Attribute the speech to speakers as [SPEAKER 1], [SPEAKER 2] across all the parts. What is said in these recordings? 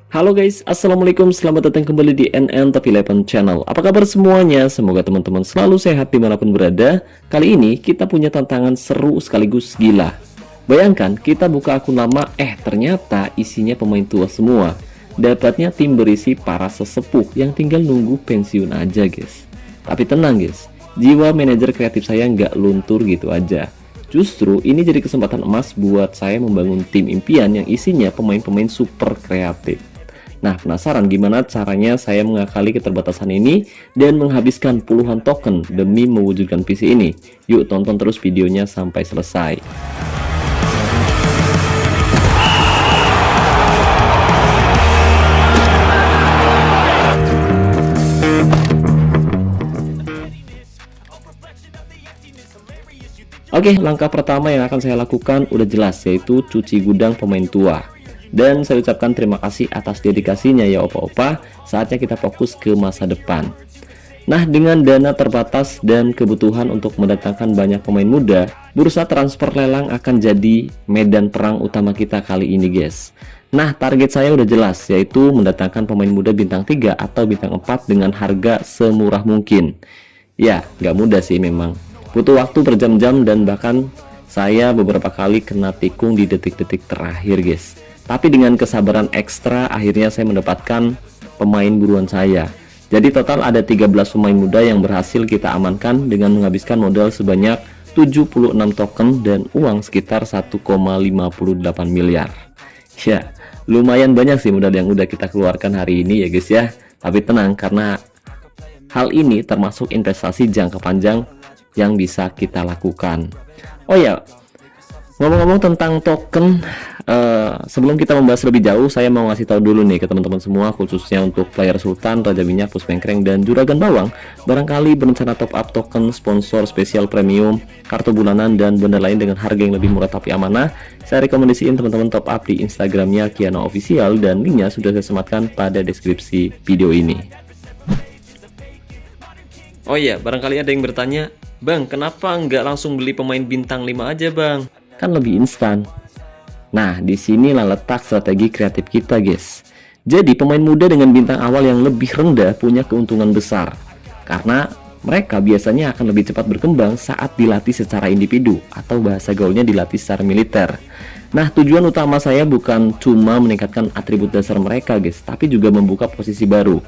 [SPEAKER 1] Halo guys, Assalamualaikum, selamat datang kembali di NN Top 11 Channel. Apa kabar semuanya? Semoga teman-teman selalu sehat dimanapun berada. Kali ini kita punya tantangan seru sekaligus gila. Bayangkan kita buka akun lama, ternyata isinya pemain tua semua. Dapatnya tim berisi para sesepuh yang tinggal nunggu pensiun aja guys. Tapi tenang guys, jiwa manajer kreatif saya nggak luntur gitu aja. Justru ini jadi kesempatan emas buat saya membangun tim impian yang isinya pemain-pemain super kreatif. Nah, penasaran gimana caranya saya mengakali keterbatasan ini dan menghabiskan puluhan token demi mewujudkan visi ini? Yuk tonton terus videonya sampai selesai. Oke, langkah pertama yang akan saya lakukan udah jelas, yaitu cuci gudang pemain tua. Dan saya ucapkan terima kasih atas dedikasinya ya opa-opa, saatnya kita fokus ke masa depan. Nah, dengan dana terbatas dan kebutuhan untuk mendatangkan banyak pemain muda, bursa transfer lelang akan jadi medan perang utama kita kali ini guys. Nah, target saya udah jelas, yaitu mendatangkan pemain muda bintang 3 atau bintang 4 dengan harga semurah mungkin. Ya, nggak mudah sih memang. Butuh waktu berjam-jam dan bahkan saya beberapa kali kena tikung di detik-detik terakhir guys. Tapi dengan kesabaran ekstra akhirnya saya mendapatkan pemain buruan saya. Jadi total ada 13 pemain muda yang berhasil kita amankan dengan menghabiskan modal sebanyak 76 token dan uang sekitar 1,58 miliar. Ya, lumayan banyak sih modal yang udah kita keluarkan hari ini ya guys ya. Tapi tenang, karena hal ini termasuk investasi jangka panjang yang bisa kita lakukan. Oh ya, ngomong-ngomong tentang token, sebelum kita membahas lebih jauh, saya mau ngasih tahu dulu nih ke teman-teman semua, khususnya untuk player Sultan, Raja Minyak, Pusmengkreng, dan Juragan Bawang. Barangkali berencana top up token, sponsor spesial premium, kartu bulanan, dan benda lain dengan harga yang lebih murah tapi amanah, saya rekomendasiin teman-teman top up di Instagramnya Kiano Official, dan linknya sudah saya sematkan pada deskripsi video ini. Oh iya, barangkali ada yang bertanya, Bang, kenapa nggak langsung beli pemain bintang 5 aja bang? Kan lebih instan. Nah, disinilah letak strategi kreatif kita guys. Jadi pemain muda dengan bintang awal yang lebih rendah punya keuntungan besar, karena mereka biasanya akan lebih cepat berkembang saat dilatih secara individu, atau bahasa gaulnya dilatih secara militer. Nah, tujuan utama saya bukan cuma meningkatkan atribut dasar mereka guys, tapi juga membuka posisi baru.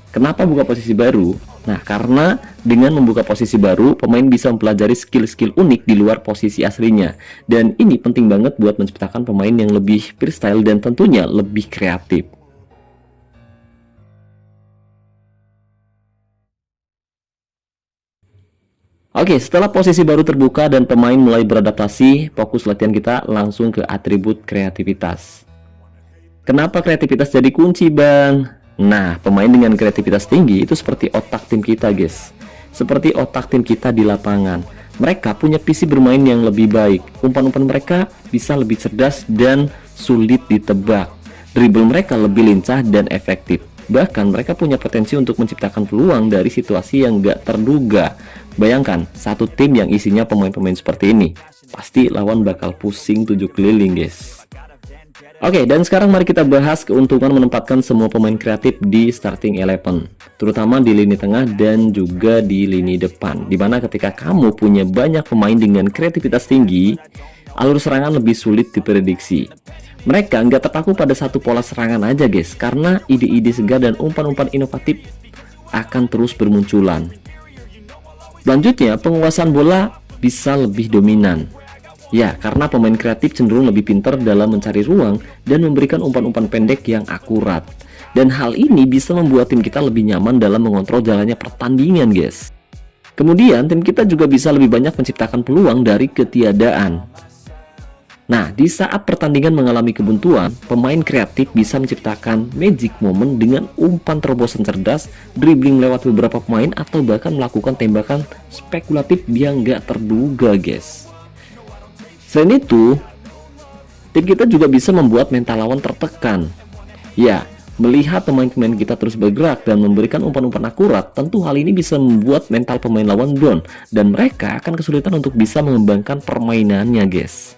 [SPEAKER 1] Kenapa buka posisi baru? Nah, karena dengan membuka posisi baru, pemain bisa mempelajari skill-skill unik di luar posisi aslinya. Dan ini penting banget buat menciptakan pemain yang lebih freestyle dan tentunya lebih kreatif. Oke, setelah posisi baru terbuka dan pemain mulai beradaptasi, fokus latihan kita langsung ke atribut kreativitas. Kenapa kreativitas jadi kunci, Bang? Nah, pemain dengan kreativitas tinggi itu seperti otak tim kita guys. Seperti otak tim kita di lapangan. Mereka punya visi bermain yang lebih baik. Umpan-umpan mereka bisa lebih cerdas dan sulit ditebak. Dribble mereka lebih lincah dan efektif. Bahkan mereka punya potensi untuk menciptakan peluang dari situasi yang gak terduga. Bayangkan, satu tim yang isinya pemain-pemain seperti ini. Pasti lawan bakal pusing 7 keliling guys. Oke, dan sekarang mari kita bahas keuntungan menempatkan semua pemain kreatif di starting 11, terutama di lini tengah dan juga di lini depan, dimana ketika kamu punya banyak pemain dengan kreativitas tinggi, alur serangan lebih sulit diprediksi. Mereka nggak terpaku pada satu pola serangan aja guys, karena ide-ide segar dan umpan-umpan inovatif akan terus bermunculan. Selanjutnya, penguasaan bola bisa lebih dominan. Ya, karena pemain kreatif cenderung lebih pintar dalam mencari ruang dan memberikan umpan-umpan pendek yang akurat. Dan hal ini bisa membuat tim kita lebih nyaman dalam mengontrol jalannya pertandingan, guys. Kemudian, tim kita juga bisa lebih banyak menciptakan peluang dari ketiadaan. Nah, di saat pertandingan mengalami kebuntuan, pemain kreatif bisa menciptakan magic moment dengan umpan terobosan cerdas, dribbling lewat beberapa pemain, atau bahkan melakukan tembakan spekulatif yang gak terduga, guys. Selain itu, tim kita juga bisa membuat mental lawan tertekan. Ya, melihat pemain-pemain kita terus bergerak dan memberikan umpan-umpan akurat, tentu hal ini bisa membuat mental pemain lawan down, dan mereka akan kesulitan untuk bisa mengembangkan permainannya, guys.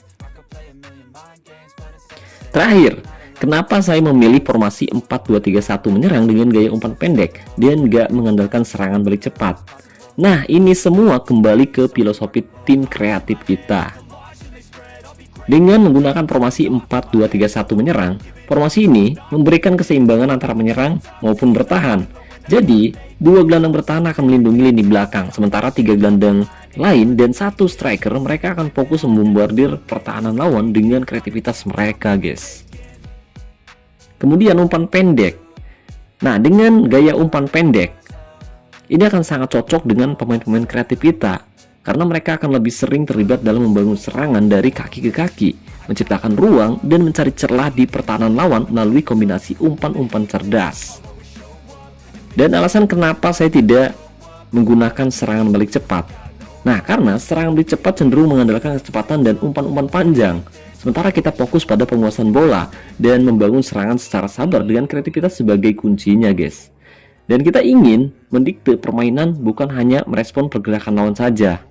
[SPEAKER 1] Terakhir, Kenapa saya memilih formasi 4-2-3-1 menyerang dengan gaya umpan pendek dan nggak mengandalkan serangan balik cepat? Nah, ini semua kembali ke filosofi tim kreatif kita. Dengan menggunakan formasi 4-2-3-1 menyerang, formasi ini memberikan keseimbangan antara menyerang maupun bertahan. Jadi, dua gelandang bertahan akan melindungi lini belakang, sementara tiga gelandang lain dan satu striker mereka akan fokus membombardir pertahanan lawan dengan kreativitas mereka, guys. Kemudian umpan pendek. Nah, dengan gaya umpan pendek, ini akan sangat cocok dengan pemain-pemain kreatif kita, karena mereka akan lebih sering terlibat dalam membangun serangan dari kaki ke kaki, menciptakan ruang dan mencari celah di pertahanan lawan melalui kombinasi umpan-umpan cerdas. Dan alasan kenapa saya tidak menggunakan serangan balik cepat. Nah, karena serangan balik cepat cenderung mengandalkan kecepatan dan umpan-umpan panjang, sementara kita fokus pada penguasaan bola dan membangun serangan secara sabar dengan kreativitas sebagai kuncinya, guys. Dan kita ingin mendikte permainan, bukan hanya merespon pergerakan lawan saja.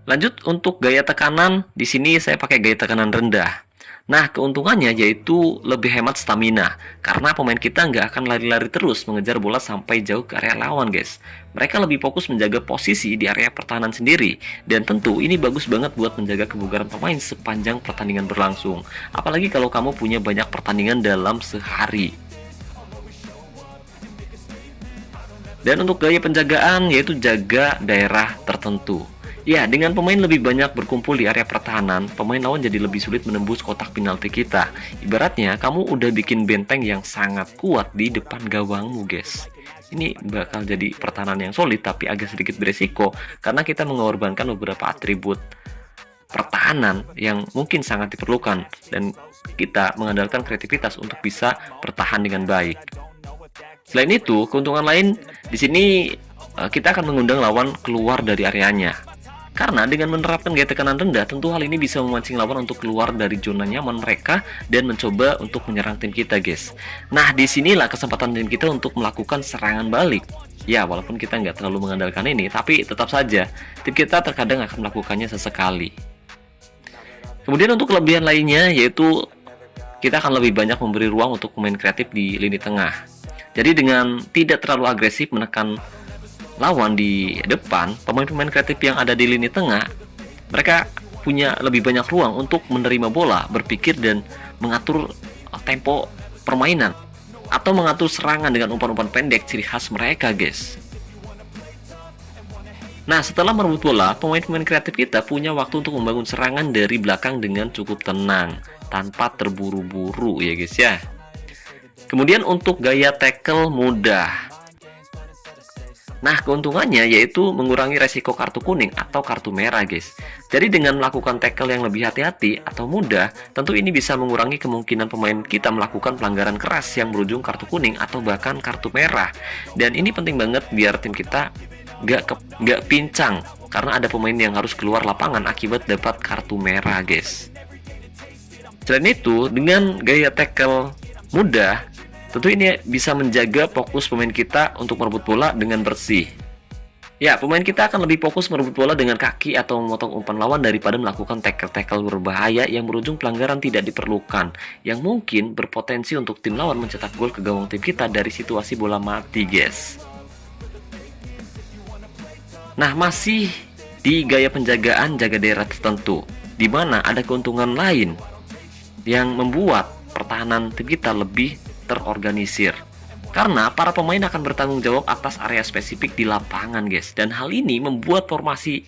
[SPEAKER 1] Lanjut untuk gaya tekanan, di sini saya pakai gaya tekanan rendah. Nah, keuntungannya yaitu lebih hemat stamina, karena pemain kita nggak akan lari-lari terus mengejar bola sampai jauh ke area lawan, guys. Mereka lebih fokus menjaga posisi di area pertahanan sendiri, dan tentu ini bagus banget buat menjaga kebugaran pemain sepanjang pertandingan berlangsung. Apalagi kalau kamu punya banyak pertandingan dalam sehari. Dan untuk gaya penjagaan yaitu jaga daerah tertentu. Ya, dengan pemain lebih banyak berkumpul di area pertahanan, pemain lawan jadi lebih sulit menembus kotak penalti kita. Ibaratnya, kamu udah bikin benteng yang sangat kuat di depan gawangmu, guys. Ini bakal jadi pertahanan yang solid, tapi agak sedikit beresiko, karena kita mengorbankan beberapa atribut pertahanan yang mungkin sangat diperlukan, dan kita mengandalkan kreativitas untuk bisa bertahan dengan baik. Selain itu, keuntungan lain di sini kita akan mengundang lawan keluar dari areanya. Karena dengan menerapkan gaya tekanan rendah, tentu hal ini bisa memancing lawan untuk keluar dari zona nyaman mereka dan mencoba untuk menyerang tim kita, guys. Nah, disinilah kesempatan tim kita untuk melakukan serangan balik. Ya, walaupun kita nggak terlalu mengandalkan ini, tapi tetap saja tim kita terkadang akan melakukannya sesekali. Kemudian untuk kelebihan lainnya, yaitu kita akan lebih banyak memberi ruang untuk pemain kreatif di lini tengah. Jadi dengan tidak terlalu agresif menekan lawan di depan, pemain-pemain kreatif yang ada di lini tengah, mereka punya lebih banyak ruang untuk menerima bola, berpikir dan mengatur tempo permainan, atau mengatur serangan dengan umpan-umpan pendek ciri khas mereka, guys. Nah, setelah merebut bola, pemain-pemain kreatif kita punya waktu untuk membangun serangan dari belakang dengan cukup tenang, tanpa terburu-buru, ya guys ya. Kemudian untuk gaya tackle mudah. Nah, keuntungannya yaitu mengurangi resiko kartu kuning atau kartu merah, guys. Jadi dengan melakukan tackle yang lebih hati-hati atau mudah, tentu ini bisa mengurangi kemungkinan pemain kita melakukan pelanggaran keras yang berujung kartu kuning atau bahkan kartu merah. Dan ini penting banget biar tim kita nggak pincang, karena ada pemain yang harus keluar lapangan akibat dapat kartu merah, guys. Selain itu, dengan gaya tackle mudah, tentu ini bisa menjaga fokus pemain kita untuk merebut bola dengan bersih. Ya, pemain kita akan lebih fokus merebut bola dengan kaki atau memotong umpan lawan daripada melakukan tackle-tackle berbahaya yang berujung pelanggaran tidak diperlukan, yang mungkin berpotensi untuk tim lawan mencetak gol ke gawang tim kita dari situasi bola mati, guys. Nah, masih di gaya penjagaan jaga daerah tertentu, di mana ada keuntungan lain yang membuat pertahanan tim kita lebih terorganisir, karena para pemain akan bertanggung jawab atas area spesifik di lapangan, guys. Dan hal ini membuat formasi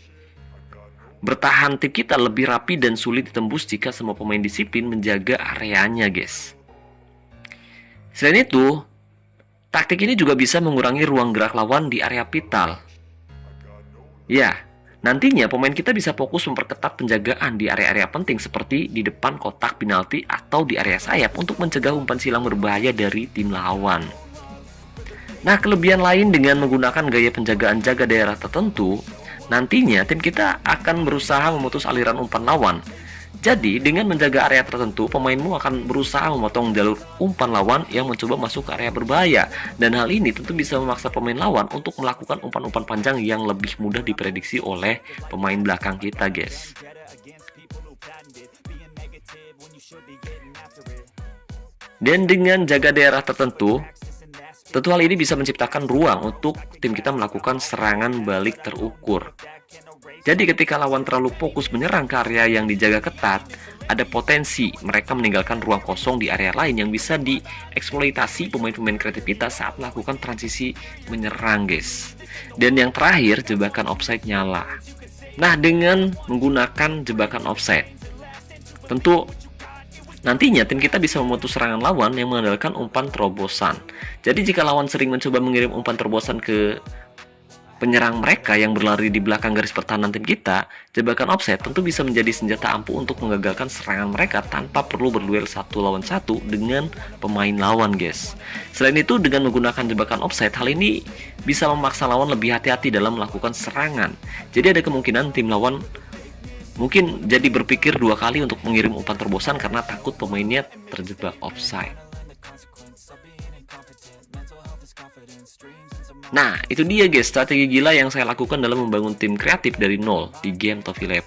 [SPEAKER 1] bertahan tim kita lebih rapi dan sulit ditembus jika semua pemain disiplin menjaga areanya, guys. Selain itu, taktik ini juga bisa mengurangi ruang gerak lawan di area vital. Ya, nantinya pemain kita bisa fokus memperketat penjagaan di area-area penting seperti di depan kotak penalti atau di area sayap untuk mencegah umpan silang berbahaya dari tim lawan. Nah, kelebihan lain dengan menggunakan gaya penjagaan jaga daerah tertentu, nantinya tim kita akan berusaha memutus aliran umpan lawan. Jadi, dengan menjaga area tertentu, pemainmu akan berusaha memotong jalur umpan lawan yang mencoba masuk ke area berbahaya. Dan hal ini tentu bisa memaksa pemain lawan untuk melakukan umpan-umpan panjang yang lebih mudah diprediksi oleh pemain belakang kita, guys. Dan dengan jaga daerah tertentu, tentu hal ini bisa menciptakan ruang untuk tim kita melakukan serangan balik terukur. Jadi ketika lawan terlalu fokus menyerang ke area yang dijaga ketat, ada potensi mereka meninggalkan ruang kosong di area lain yang bisa dieksploitasi pemain-pemain kreativitas saat melakukan transisi menyerang, guys. Dan yang terakhir, jebakan offside nyala. Nah, dengan menggunakan jebakan offside, tentu nantinya tim kita bisa memutus serangan lawan yang mengandalkan umpan terobosan. Jadi jika lawan sering mencoba mengirim umpan terobosan ke penyerang mereka yang berlari di belakang garis pertahanan tim kita, jebakan offside tentu bisa menjadi senjata ampuh untuk menggagalkan serangan mereka tanpa perlu berduel 1 lawan 1 dengan pemain lawan, guys. Selain itu, dengan menggunakan jebakan offside, hal ini bisa memaksa lawan lebih hati-hati dalam melakukan serangan. Jadi ada kemungkinan tim lawan mungkin jadi berpikir 2 kali untuk mengirim umpan terobosan karena takut pemainnya terjebak offside. Nah, itu dia guys, strategi gila yang saya lakukan dalam membangun tim kreatif dari nol di game Top 11.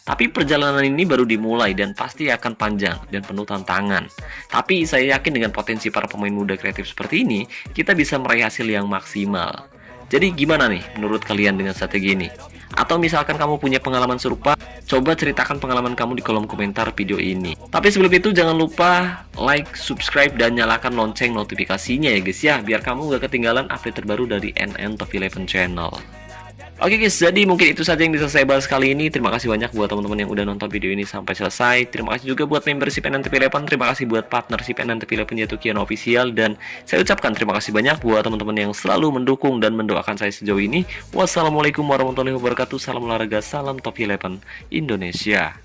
[SPEAKER 1] Tapi perjalanan ini baru dimulai dan pasti akan panjang dan penuh tantangan. Tapi saya yakin dengan potensi para pemain muda kreatif seperti ini, kita bisa meraih hasil yang maksimal. Jadi gimana nih menurut kalian dengan strategi ini? Atau misalkan kamu punya pengalaman serupa, coba ceritakan pengalaman kamu di kolom komentar video ini. Tapi sebelum itu jangan lupa like, subscribe, dan nyalakan lonceng notifikasinya ya guys ya, biar kamu gak ketinggalan update terbaru dari NN Top 11 Channel. Oke guys, jadi mungkin itu saja yang bisa saya bahas kali ini. Terima kasih banyak buat teman-teman yang udah nonton video ini sampai selesai. Terima kasih juga buat membership NN Top 11. Terima kasih buat partnership NN Top 11 yaitu Kiano Official. Dan saya ucapkan terima kasih banyak buat teman-teman yang selalu mendukung dan mendoakan saya sejauh ini. Wassalamualaikum warahmatullahi wabarakatuh. Salam olahraga, salam Top 11 Indonesia.